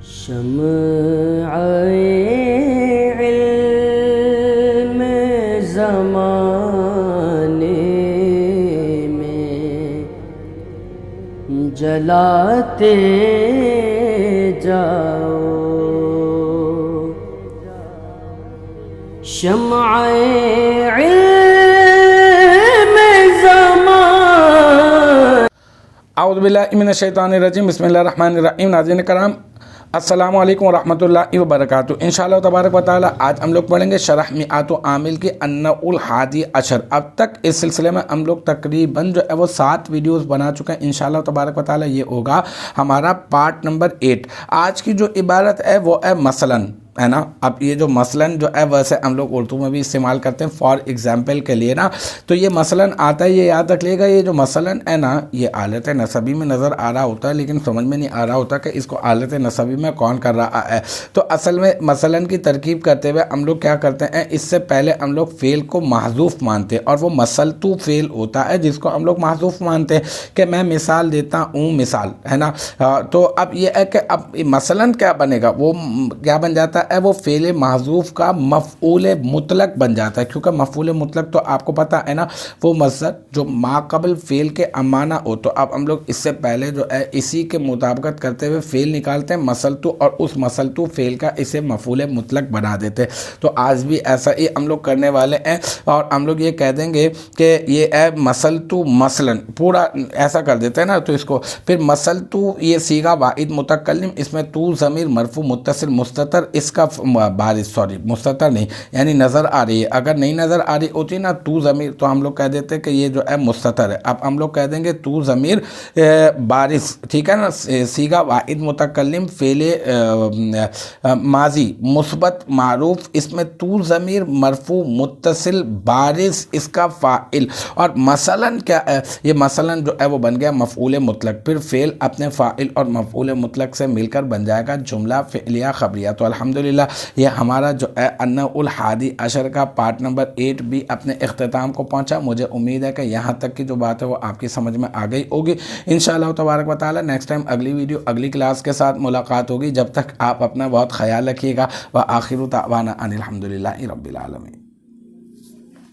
شمع علم زمانے میں جلاتے جاؤ، شمع علم زمان۔ اعوذ باللہ من الشیطان الرجیم، بسم اللہ الرحمن الرحیم۔ ناظرین کرام، السلام علیکم ورحمۃ اللہ وبرکاتہ۔ انشاءاللہ تبارک و تعالی آج ہم لوگ پڑھیں گے شرح میعات عامل کی النوع الحادی عشر۔ اب تک اس سلسلے میں ہم لوگ تقریباً جو ہے وہ 7 ویڈیوز بنا چکے ہیں۔ انشاءاللہ تبارک و تعالی یہ ہوگا ہمارا پارٹ نمبر 8۔ آج کی جو عبارت ہے وہ ہے مثلاً، ہے نا۔ اب یہ جو مثلاً جو ہے ویسے ہم لوگ اردو میں بھی استعمال کرتے ہیں فار ایگزامپل کے لیے نا، تو یہ مثلاً آتا ہے، یہ یاد رکھ لے گا۔ یہ جو مثلاً ہے نا، یہ آلت نسبی میں نظر آ رہا ہوتا ہے، لیکن سمجھ میں نہیں آ رہا ہوتا کہ اس کو آلت نسبی میں کون کر رہا ہے۔ تو اصل میں مثلاً کی ترکیب کرتے ہوئے ہم لوگ کیا کرتے ہیں، اس سے پہلے ہم لوگ فعل کو محذوف مانتے ہیں، اور وہ مثلتو فعل ہوتا ہے جس کو ہم لوگ محذوف مانتے ہیں کہ میں مثال دیتا ہوں، مثال، ہے نا۔ تو اب یہ ہے کہ اب مثلاً کیا بنے گا، وہ کیا بن جاتا ہے، وہ فعل محذوف کا مفعول مطلق بن جاتا ہے، کیونکہ مفعول مطلق تو آپ کو پتہ ہے نا، وہ مصدر جو ما قبل فعل کے امانہ ہو۔ تو اب ہم لوگ اس سے پہلے جو ہے اسی کے مطابقت کرتے ہوئے فعل نکالتے ہیں مثلتو، اور اس مثلتو فعل کا اسے مفعول مطلق بنا دیتے ہیں۔ تو آج بھی ایسا ہی ہم لوگ کرنے والے ہیں، اور ہم لوگ یہ کہہ دیں گے کہ یہ ہے مثلتو مثلاً، پورا ایسا کر دیتے ہیں نا۔ تو اس کو پھر مثلتو، یہ صیغہ واحد متکلم، اس میں تو ضمیر مرفوع متصل مستتر، اس کا بارش، سوری مستتر نہیں، یعنی نظر آ رہی ہے۔ اگر نہیں نظر آ رہی ہوتی نا تو ضمیر، تو ہم لوگ کہہ دیتے کہ یہ جو ہے مستتر ہے۔ اب ہم لوگ کہہ دیں گے تو ضمیر بارش، ٹھیک ہے نا۔ صیغہ واحد متکلم، فعل ماضی مثبت معروف، اس میں تو ضمیر مرفوع متصل بارش، اس کا فاعل، اور مثلاً کیا ہے، یہ مثلاً جو ہے وہ بن گیا مفعول مطلق۔ پھر فعل اپنے فاعل اور مفعول مطلق سے مل کر بن جائے گا جملہ فعلیہ خبریہ۔ تو الحمدللہ یہ ہمارا جو ہے النوع الحادی عشر کا پارٹ نمبر 8 بھی اپنے اختتام کو پہنچا۔ مجھے امید ہے کہ یہاں تک کی جو بات ہے وہ آپ کی سمجھ میں آ گئی ہوگی۔ انشاءاللہ تبارک و تعالی نیکسٹ ٹائم اگلی ویڈیو اگلی کلاس کے ساتھ ملاقات ہوگی۔ جب تک آپ اپنا بہت خیال رکھیے گا۔ وآخر دعوانا ان الحمدللہ رب العالمین۔